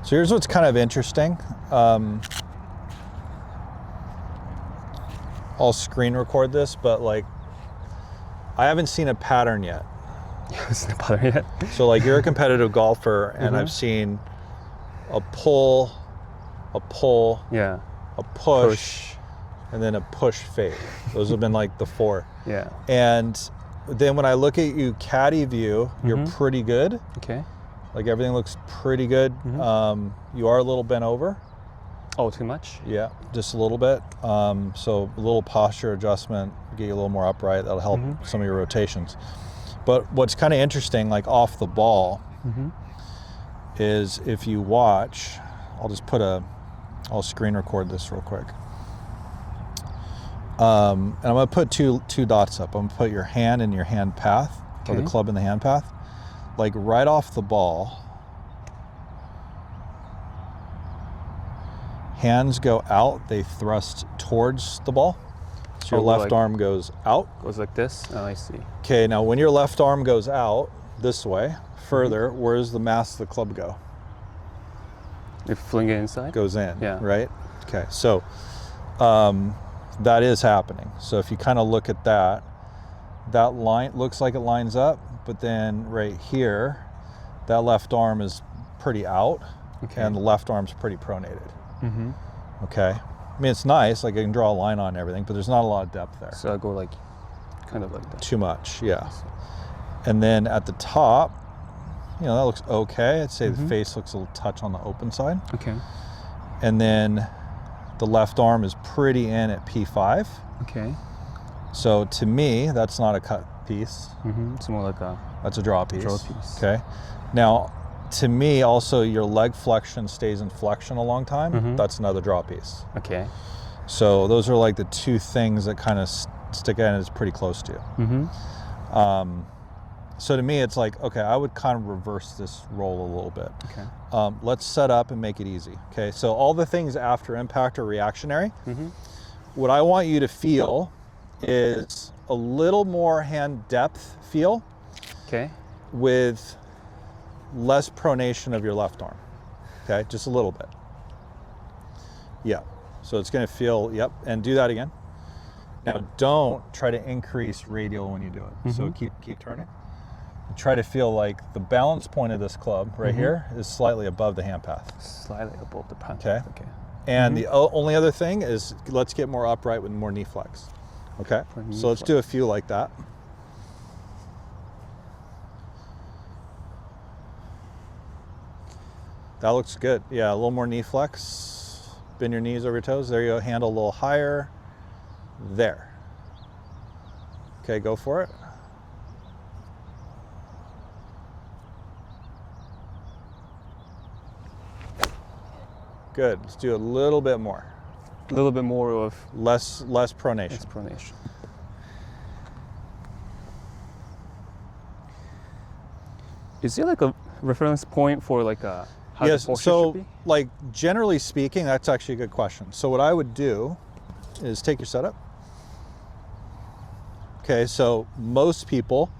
So here's what's kind of interesting. I'll screen record this, but like, I haven't seen a pattern yet. You haven't seen a pattern yet? So like, you're a competitive golfer, and I've seen a pull, yeah, a push, and then a push fade. Those have been like the 4. Yeah. And then when I look at you caddy view, you're pretty good. Okay. Like everything looks pretty good. You are a little bent over. Oh, too much? Yeah, just a little bit. So a little posture adjustment, get you a little more upright. That'll help some of your rotations. But what's kind of interesting, like off the ball, is if you watch, I'll screen record this real quick. And I'm gonna put two dots up. I'm gonna put your hand in your hand path, or the club in the hand path. Like right off the ball, hands go out, they thrust towards the ball. So your left arm goes out. Goes like this? Oh, I see. Okay, now when your left arm goes out this way, further, where does the mass of the club go? You fling it inside? Goes in, yeah. Right? Okay, so that is happening. So if you kind of look at that line looks like it lines up, but then right here, that left arm is pretty out, and the left arm's pretty pronated. Okay, I mean, it's nice, like I can draw a line on everything, but there's not a lot of depth there. So I go like, kind of like that. Too much, yeah. And then at the top, that looks okay. I'd say the face looks a little touch on the open side. Okay. And then the left arm is pretty in at P5. Okay. So to me, that's not a cut piece. It's more like that's a draw piece. Okay. Now, to me, also your leg flexion stays in flexion a long time. That's another draw piece. Okay. So those are like the two things that kind of stick out and is pretty close to you. So to me, it's like, okay, I would kind of reverse this roll a little bit. Okay. Let's set up and make it easy. Okay. So all the things after impact are reactionary. What I want you to feel is a little more hand depth feel. Okay. With less pronation of your left arm. Okay, just a little bit. Yeah, so it's gonna feel, and do that again. Now don't try to increase radial when you do it. So keep turning. Try to feel like the balance point of this club right here is slightly above the hand path. Slightly above the hand path. Okay. And the only other thing is, let's get more upright with more knee flex. Okay, so let's do a few like that. That looks good. Yeah, a little more knee flex. Bend your knees over your toes. There you go. Handle a little higher. There. Okay, go for it. Good. Let's do a little bit more. A little bit more of less pronation. Less pronation. Is there like a reference point for like a how the posture should be? Like generally speaking, that's actually a good question. So what I would do is take your setup. Okay, so most people,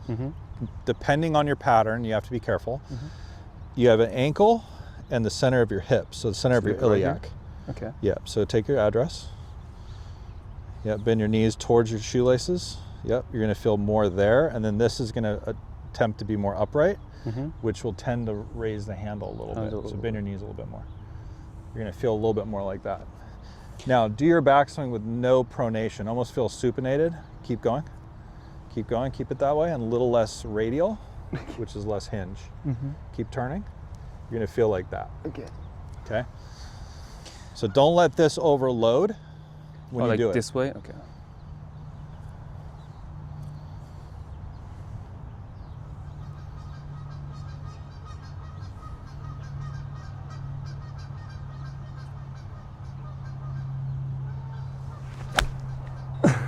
depending on your pattern, you have to be careful. You have an ankle and the center of your hip, so the center of your iliac. Right. Okay. Yeah, so take your address. Yep, bend your knees towards your shoelaces. Yep, you're gonna feel more there, and then this is gonna attempt to be more upright, which will tend to raise the handle a little bit. So bend your knees a little bit more. You're gonna feel a little bit more like that. Now, do your backswing with no pronation. Almost feel supinated. Keep going. Keep going, keep it that way, and a little less radial, which is less hinge. Keep turning. You're gonna feel like that. Okay. Okay. So don't let this overload when you do it. Like this way? Okay.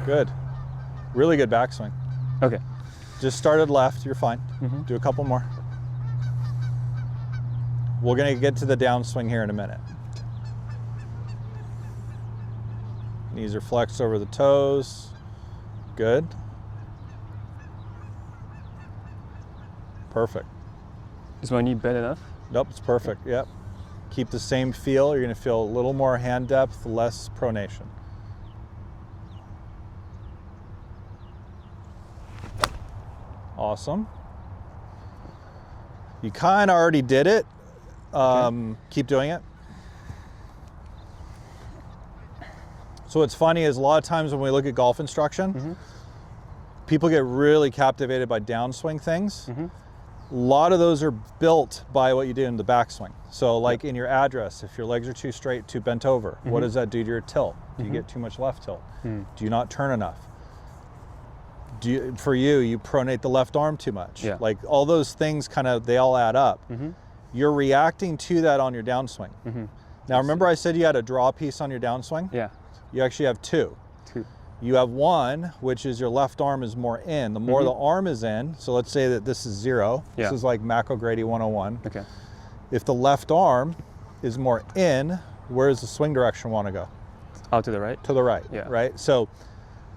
Good. Really good backswing. Okay. Just started left, you're fine. Do a couple more. We're gonna get to the downswing here in a minute. Knees are flexed over the toes. Good. Perfect. Is my knee bent enough? Nope, it's perfect, yep. Keep the same feel. You're going to feel a little more hand depth, less pronation. Awesome. You kind of already did it. Keep doing it. So what's funny is a lot of times when we look at golf instruction, people get really captivated by downswing things. A lot of those are built by what you do in the backswing. So like in your address, if your legs are too straight, too bent over, what does that do to your tilt? Do you get too much left tilt? Do you not turn enough? For you pronate the left arm too much. Like all those things they all add up. You're reacting to that on your downswing. Now remember I said you had a draw piece on your downswing? Yeah. You actually have two. You have one, which is your left arm is more in. The more the arm is in, so let's say that this is 0. This is like Macro-Grady 101. Okay. If the left arm is more in, where does the swing direction want to go? Out to the right? To the right, right? So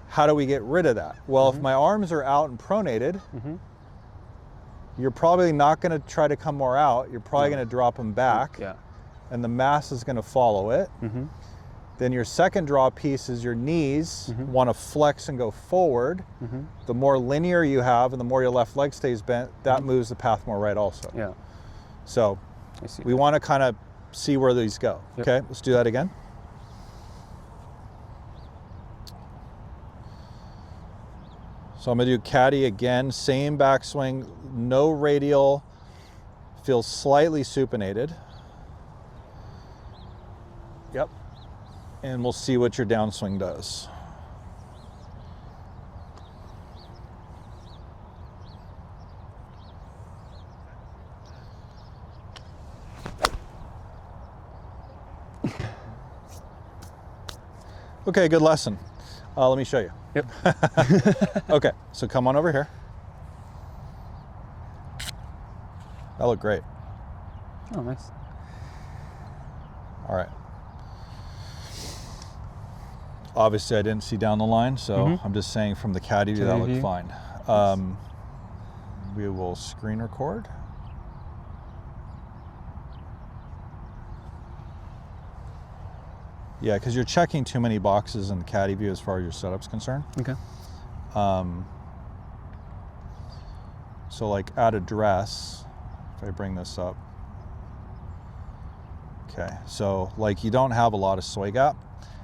how do we get rid of that? Well, if my arms are out and pronated, you're probably not going to try to come more out. You're probably going to drop them back, and the mass is going to follow it. Then your second draw piece is your knees want to flex and go forward. The more linear you have and the more your left leg stays bent, that moves the path more right also. So we want to kind of see where these go. Okay, let's do that again. So I'm going to do caddy again, same backswing, no radial, feels slightly supinated. Yep. And we'll see what your downswing does. Okay, good lesson. Let me show you. Okay, so come on over here. That looked great. Oh, nice. All right. Obviously, I didn't see down the line, so I'm just saying from the caddy view, that looked fine. We will screen record. Yeah, because you're checking too many boxes in the caddy view as far as your setup's concerned. Okay. So like at address, if I bring this up. Okay, so like you don't have a lot of sway gap.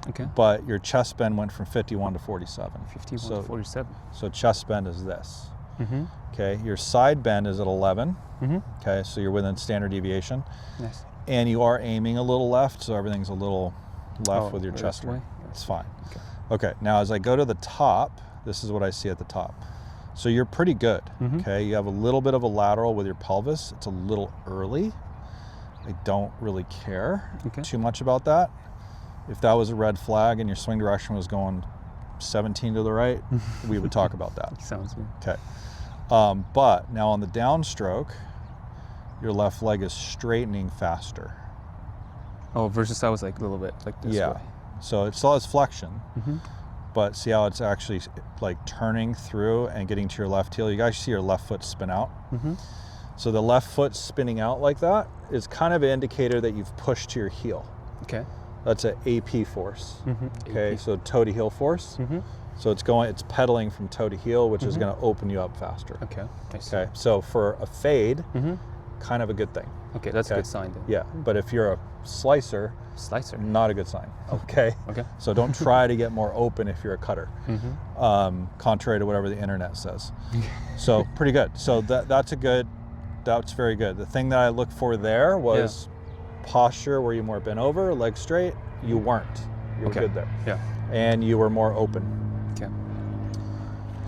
Okay. But your chest bend went from 51 to 47. 51 to 47. So chest bend is this. Okay, your side bend is at 11. Okay, so you're within standard deviation. Nice. And you are aiming a little left, so everything's a little left with your chest way. It's fine. Okay, now as I go to the top, this is what I see at the top. So you're pretty good. Okay, you have a little bit of a lateral with your pelvis. It's a little early. I don't really care too much about that. If that was a red flag and your swing direction was going 17 to the right, we would talk about that. Sounds good. Okay. But now on the downstroke, your left leg is straightening faster. Oh, versus I was like a little bit like this way. So it still has flexion, but see how it's actually like turning through and getting to your left heel. You guys see your left foot spin out. So the left foot spinning out like that is kind of an indicator that you've pushed to your heel. Okay. That's an AP force. Okay, so toe to heel force. So it's pedaling from toe to heel, which is going to open you up faster. Okay. I see. Okay, so for a fade, kind of a good thing. Okay, that's a good sign then. Yeah, but if you're a slicer, not a good sign. Okay. Okay. So don't try to get more open if you're a cutter, contrary to whatever the internet says. So pretty good. So that's very good. The thing that I looked for there was posture. Were you more bent over, legs straight? You weren't. You were good there. Yeah. And you were more open. Okay.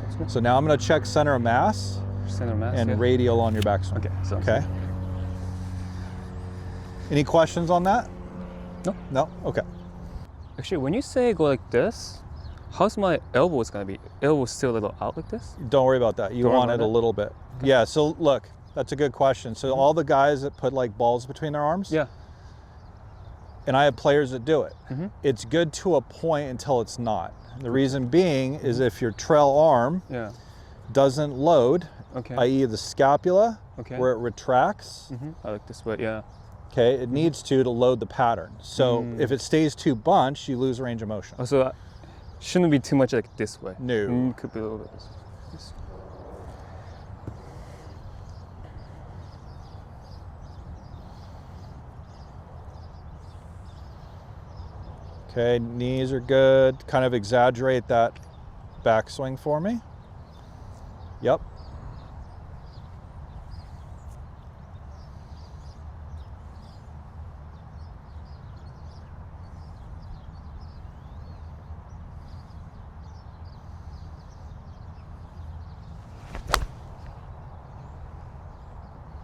That's good. So now I'm going to check center of mass. Center of mass. And radial on your backswing. Okay. Okay. Any questions on that? No. No? Okay. Actually, when you say go like this, how's my elbows going to be? Elbows still a little out like this? Don't worry about that. You want it a little bit. Okay. Yeah, so look, that's a good question. So all the guys that put like balls between their arms? Yeah. And I have players that do it. It's good to a point until it's not. The reason being is if your trail arm doesn't load, i.e. the scapula, where it retracts. I like this way, Okay, it needs to load the pattern. So if it stays too bunched, you lose range of motion. Oh, so shouldn't be too much like this way. No. Could be a little bit this way. Okay, knees are good. Kind of exaggerate that backswing for me. Yep.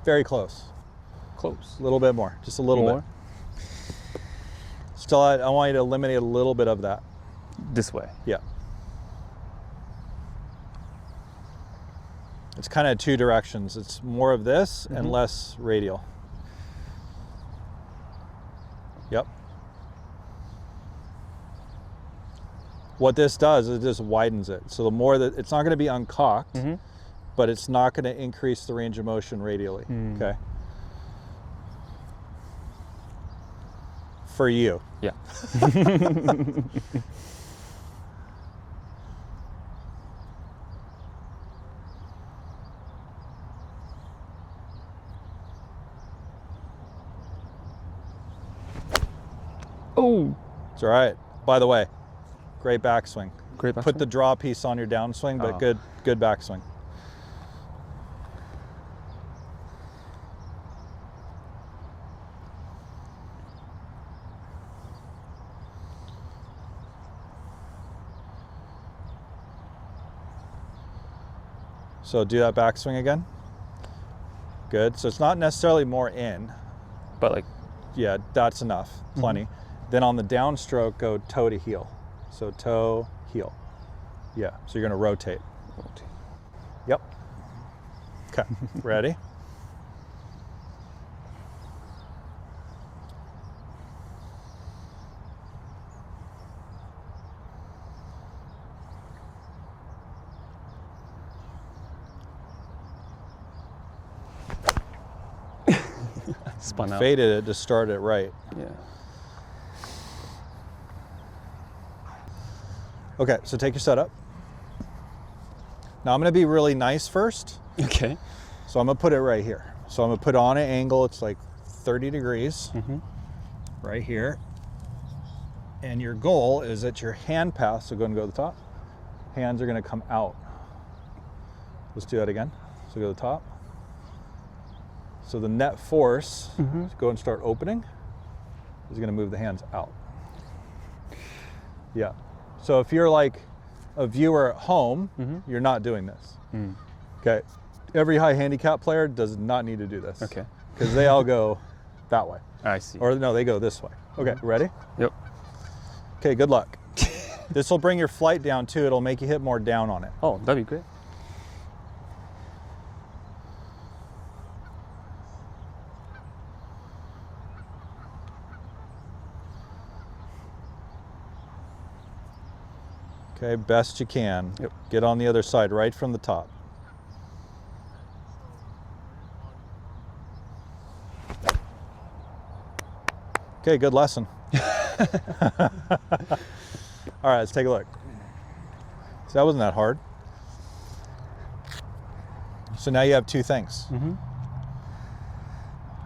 Very close. Close. A little bit more, just a little bit. Still, I want you to eliminate a little bit of that. This way. Yeah. It's kind of two directions. It's more of this and less radial. Yep. What this does is it just widens it. So the more that, it's not going to be uncocked, but it's not going to increase the range of motion radially. Okay. For you. Yeah. Oh. It's all right. By the way, great backswing. Great backswing. Put the draw piece on your downswing, but good backswing. So do that backswing again. Good. So it's not necessarily more in. But like. Yeah, that's enough. Plenty. Then on the downstroke, go toe to heel. So toe, heel. Yeah. So you're going to rotate. Yep. Okay. Ready? Spun out. Faded it to start it right. Yeah. Okay, so take your setup. Now I'm going to be really nice first. Okay. So I'm going to put it right here. So I'm going to put it on an angle. It's like 30 degrees right here. And your goal is that your hand path, so go and go to the top. Hands are going to come out. Let's do that again. So go to the top. So the net force, to go and start opening, is going to move the hands out. Yeah. So if you're like a viewer at home, you're not doing this. Okay. Every high handicap player does not need to do this. Okay. Because they all go that way. I see. Or no, they go this way. Okay, ready? Yep. Okay, good luck. This will bring your flight down too. It'll make you hit more down on it. Oh, that'd be great. Okay, best you can. Yep. Get on the other side, right from the top. Okay, good lesson. All right, let's take a look. So that wasn't that hard. So now you have two things. And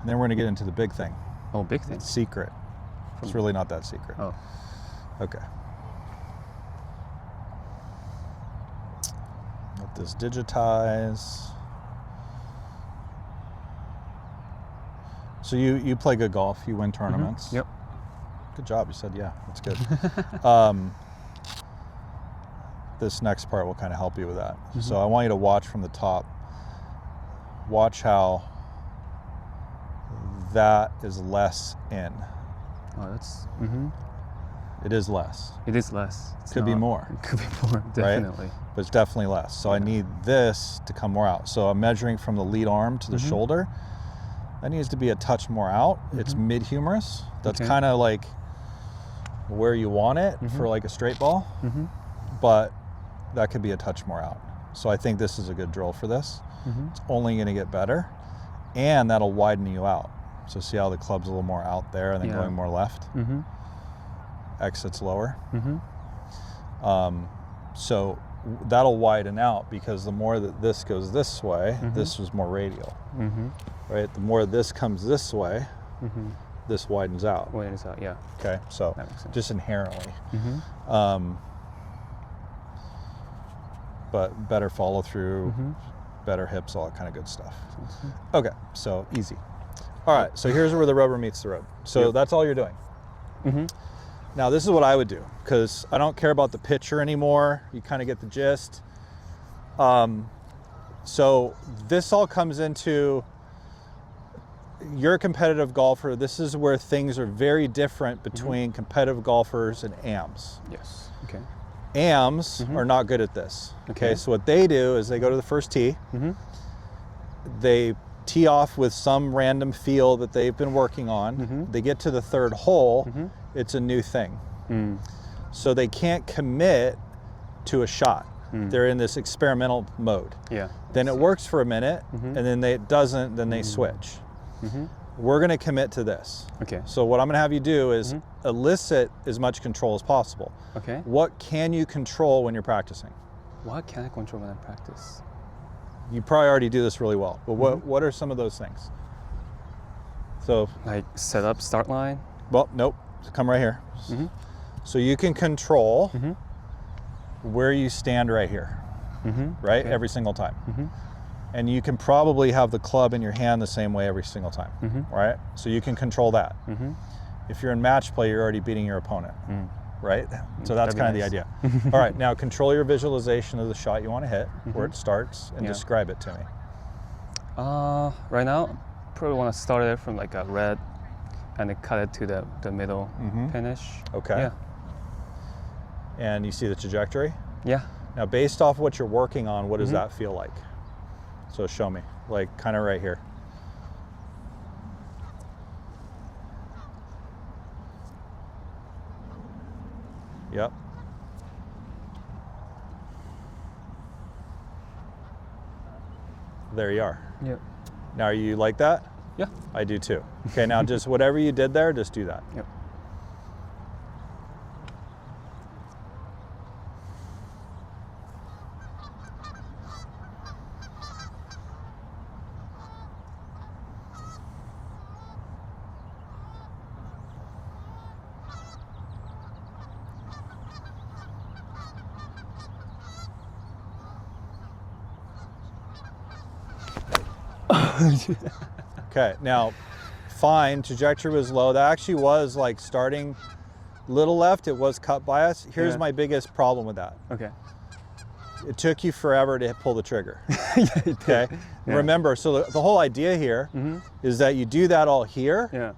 then we're gonna get into the big thing. Oh, big thing. Secret. It's really not that secret. Oh. Okay. Let this digitize. So you play good golf, you win tournaments. Yep. Good job, you said yeah, that's good. This next part will kind of help you with that. So I want you to watch from the top. Watch how that is less in. Oh, that's. It is less. It is less. It's Could be not- more. It could be more, definitely. Right? But it's definitely less. So I need this to come more out. So I'm measuring from the lead arm to the shoulder. That needs to be a touch more out. It's mid-humerus. That's Okay. kind of like where you want it for like a straight ball. But that could be a touch more out. So I think this is a good drill for this. It's only going to get better, and that'll widen you out. So see how the club's a little more out there and then going more left? Exits lower. So that'll widen out because the more that this goes this way, this is more radial. Right? The more this comes this way, this widens out. Widens out, yeah. Okay, so just inherently. But better follow through, better hips, all that kind of good stuff. Okay, so easy. All right, so here's where the rubber meets the road. So that's all you're doing. Now this is what I would do, because I don't care about the picture anymore. You kind of get the gist. So this all comes into, you're a competitive golfer. This is where things are very different between competitive golfers and AMs. Yes, okay. AMs are not good at this. Okay, so what they do is they go to the first tee. They tee off with some random feel that they've been working on. They get to the third hole, it's a new thing. So they can't commit to a shot. They're in this experimental mode. Then it works for a minute, and then it doesn't, then they switch. We're gonna commit to this. So what I'm gonna have you do is elicit as much control as possible. What can you control when you're practicing? What can I control when I practice? You probably already do this really well, but what are some of those things? So, like set up, start line? Well, nope, come right here. So you can control where you stand right here, right? Every single time. And you can probably have the club in your hand the same way every single time, right? So you can control that. If you're in match play, you're already beating your opponent, right? So that's kind of the idea. All right, now control your visualization of the shot you want to hit, where it starts, and describe it to me. Right now, probably want to start it from like a red, and then cut it to the middle finish. Okay. And you see the trajectory? Yeah. Now, based off what you're working on, what does that feel like? So show me, like kind of right here. Yep. There you are. Yep. Now, are you like that? Yeah. I do too. Okay, now just whatever you did there, just do that. Yep. Okay, now, fine, trajectory was low. That actually was like starting little left, it was cut bias. Here's my biggest problem with that. Okay. It took you forever to pull the trigger. Okay, remember, so the whole idea here is that you do that all here,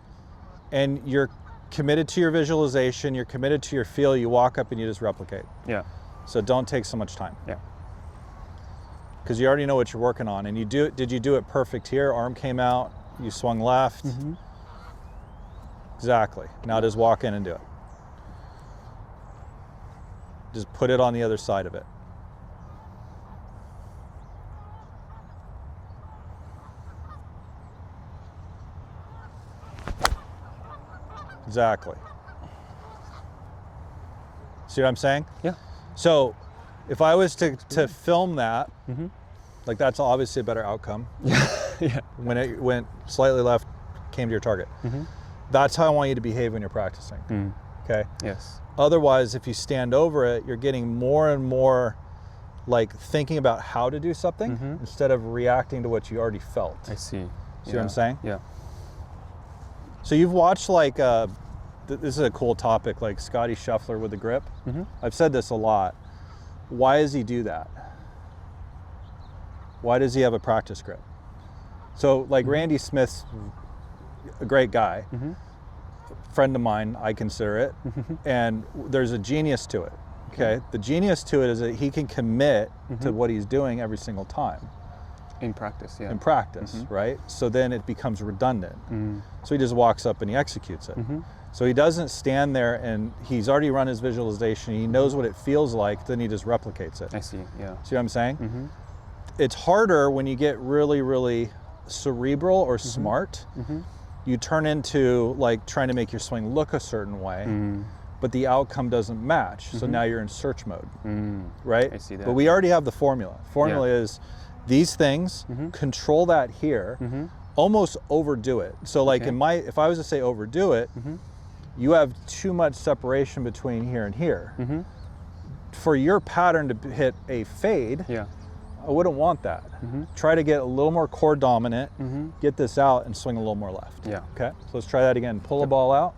and you're committed to your visualization, you're committed to your feel, you walk up and you just replicate. So don't take so much time. Because you already know what you're working on, and you do it. Did you do it perfect here? Arm came out, you swung left. Exactly. Now just walk in and do it. Just put it on the other side of it. Exactly. See what I'm saying? Yeah. So if I was to film that, like that's obviously a better outcome. When it went slightly left, came to your target. That's how I want you to behave when you're practicing. Okay? Yes. Otherwise, if you stand over it, you're getting more and more like thinking about how to do something instead of reacting to what you already felt. I see. See what I'm saying? Yeah. So you've watched like, this is a cool topic, like Scotty Scheffler with the grip. I've said this a lot. Why does he do that? Why does he have a practice grip? So like Randy Smith's a great guy, friend of mine, I consider it, and there's a genius to it, okay? The genius to it is that he can commit to what he's doing every single time. In practice, In practice, right? So then it becomes redundant. So he just walks up and he executes it. So he doesn't stand there and he's already run his visualization, he knows what it feels like, then he just replicates it. I see, yeah. See what I'm saying? It's harder when you get really, really cerebral or smart, you turn into like trying to make your swing look a certain way, but the outcome doesn't match. So now you're in search mode, right? I see that. But we already have the formula. Formula is these things, control that here, almost overdo it. So like if I was to say overdo it, you have too much separation between here and here. For your pattern to hit a fade, I wouldn't want that. Try to get a little more core dominant, get this out and swing a little more left. Okay, so let's try that again. Pull the ball out.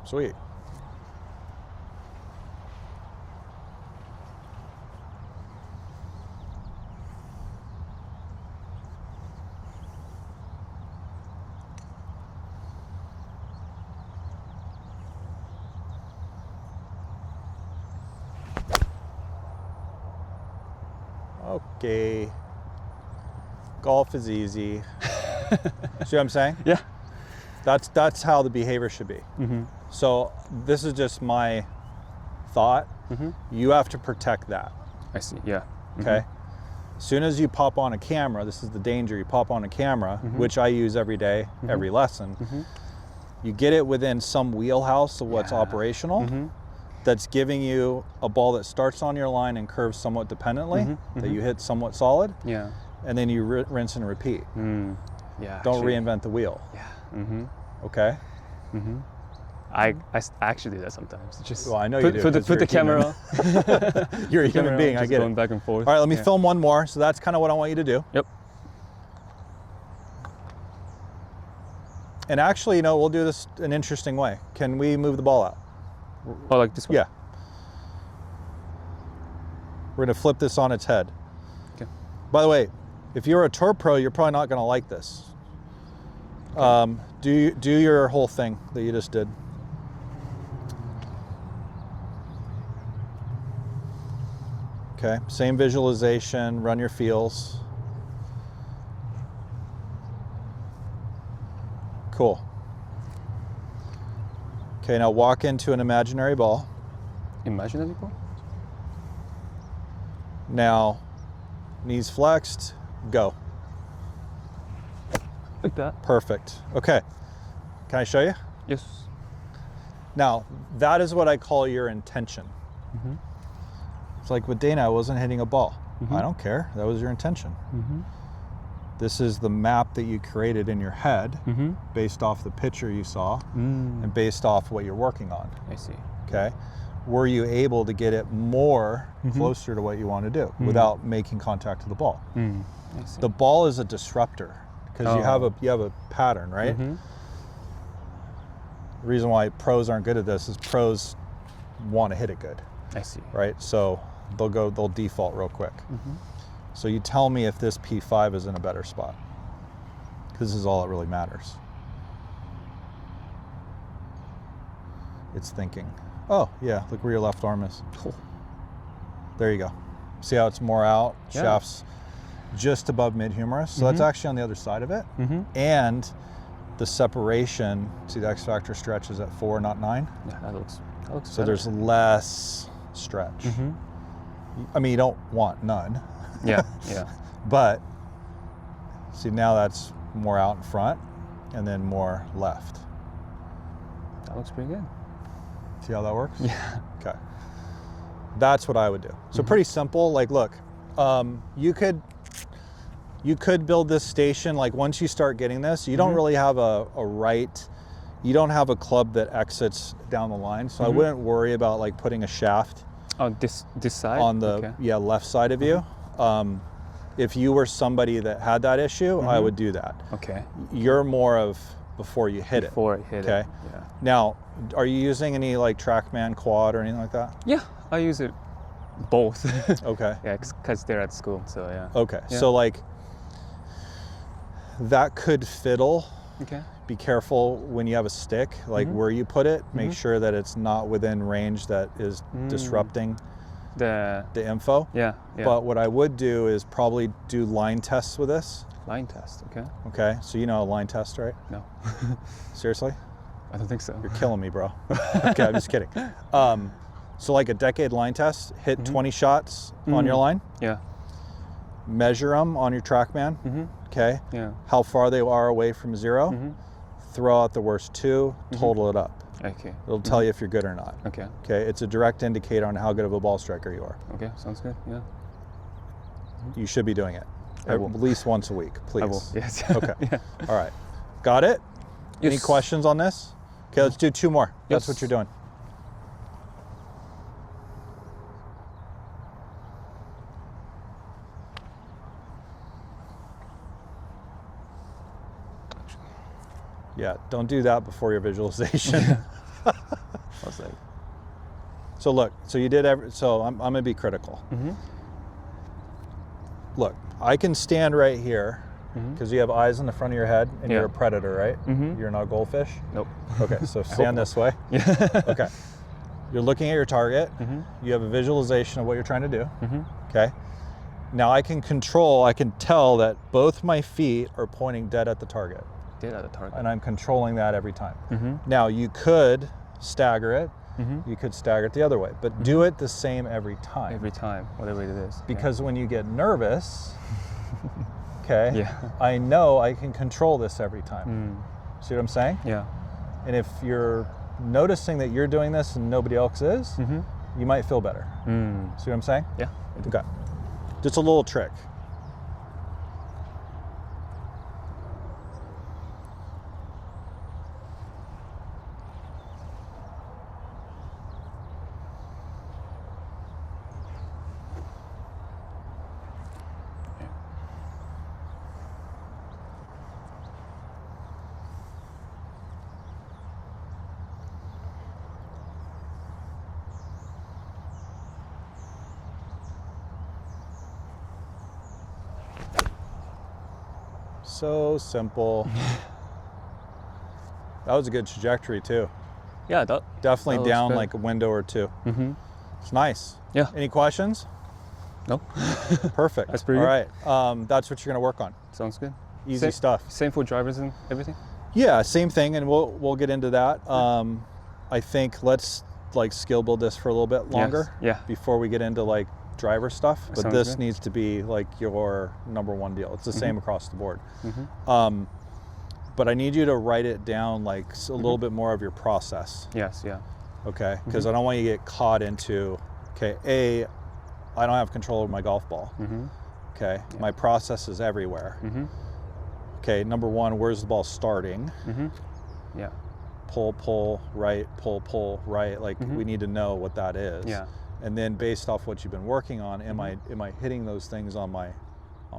Sweet. Okay. Golf is easy. See what I'm saying? Yeah. That's how the behavior should be. So this is just my thought. You have to protect that. I see. Yeah. Okay. As soon as you pop on a camera, this is the danger. You pop on a camera, which I use every day, every lesson. You get it within some wheelhouse of what's operational. That's giving you a ball that starts on your line and curves somewhat dependently, that you hit somewhat solid. Yeah. And then you rinse and repeat. Yeah. Don't reinvent the wheel. Yeah. Okay. I actually do that sometimes. Just well, I know you do. Put the camera. You're a human being. I get going it. Back and forth. All right, let me film one more. So that's kind of what I want you to do. Yep. And actually, we'll do this an interesting way. Can we move the ball out? Oh, like this one? Yeah. We're gonna flip this on its head. Okay. By the way, if you're a tour pro, you're probably not gonna like this. Okay. Do your whole thing that you just did. Okay, same visualization, run your feels. Cool. Okay, now walk into an imaginary ball. Imaginary ball? Now, knees flexed, go. Like that? Perfect. Okay, can I show you? Yes. Now, that is what I call your intention. It's like with Dana, I wasn't hitting a ball. I don't care, that was your intention. This is the map that you created in your head based off the picture you saw and based off what you're working on. I see. Okay. Were you able to get it more closer to what you want to do without making contact with the ball? I see. The ball is a disruptor because you have a pattern, right? The reason why pros aren't good at this is pros want to hit it good. I see. Right? So they'll default real quick. So you tell me if this P5 is in a better spot. This is all that really matters. It's thinking. Oh, yeah, look where your left arm is. Cool. There you go. See how it's more out? Yeah. Shaft's just above mid-humerus. So that's actually on the other side of it. And the separation, see the X factor stretch is at 4, not 9? Yeah, that looks so better. There's less stretch. I mean, you don't want none. Yeah. But see, now that's more out in front and then more left. That looks pretty good. See how that works? Yeah. Okay. That's what I would do. So pretty simple. Like, look, you could build this station. Like once you start getting this, you don't really have a right. You don't have a club that exits down the line. So I wouldn't worry about like putting a shaft on this side on the left side of you. If you were somebody that had that issue, I would do that. Okay. You're more of before you hit it. Before I hit it. Okay. Yeah. Now, are you using any like TrackMan quad or anything like that? Yeah, I use it both. Okay. Yeah, because they're at school, so yeah. Okay. Yeah. So like that could fiddle. Okay. Be careful when you have a stick, like where you put it. Make sure that it's not within range that is disrupting the info. Yeah. But what I would do is probably do line tests with this. Line test, okay. Okay, so you know a line test, right? No. Seriously? I don't think so. You're killing me, bro. Okay, I'm just kidding. So like a decade line test, hit 20 shots on your line. Yeah. Measure them on your TrackMan. Okay. Yeah. How far they are away from zero. Throw out the worst two, total it up. Okay. It'll tell you if you're good or not. Okay. Okay, it's a direct indicator on how good of a ball striker you are. Okay, sounds good. Yeah. You should be doing it I at will. least once a week, please. I will. Yes. Okay. Yeah. All right. Got it? Any Yes. questions on this? Okay, let's do 2 more. That's Yes. what you're doing. Yeah, don't do that before your visualization. I was like, So look, so you did so I'm gonna be critical. Look, I can stand right here because you have eyes in the front of your head and Yeah. you're a predator, right? You're not a goldfish? nope. Okay, so stand this way. Yeah. Okay. You're looking at your target. You have a visualization of what you're trying to do. Okay. Now I can tell that both my feet are pointing dead at the target. Did at the target. And I'm controlling that every time. Now you could stagger it. You could stagger it the other way, but do it the same every time. Every time, whatever it is. Because when you get nervous, okay, Yeah. I know I can control this every time. See what I'm saying? Yeah. And if you're noticing that you're doing this and nobody else is, you might feel better. See what I'm saying? Yeah. Okay. Just a little trick. So simple. That was a good trajectory too. Yeah, that Definitely was down good. like a window or two. It's nice. Yeah. Any questions? Nope. Perfect. That's pretty All good. right. That's what you're gonna work on. Sounds good. Easy Same- stuff. Same for drivers and everything? Yeah, same thing, and we'll get into that. I think let's like skill build this for a little bit longer. Yeah. Before we get into like driver stuff, but Sounds this good. needs to be like your #1 deal. It's the same across the board. But I need you to write it down like a little bit more of your process. Yes, yeah. Okay, because I don't want you to get caught into, okay, I don't have control over my golf ball. Okay, my process is everywhere. Okay, #1, where's the ball starting? Yeah. Pull, right, pull, right. Like we need to know what that is. Yeah. And then based off what you've been working on, am I hitting those things on my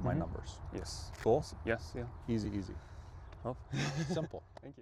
numbers? Yes. Cool. Yes, yeah. Easy. Oh. Simple. Thank you.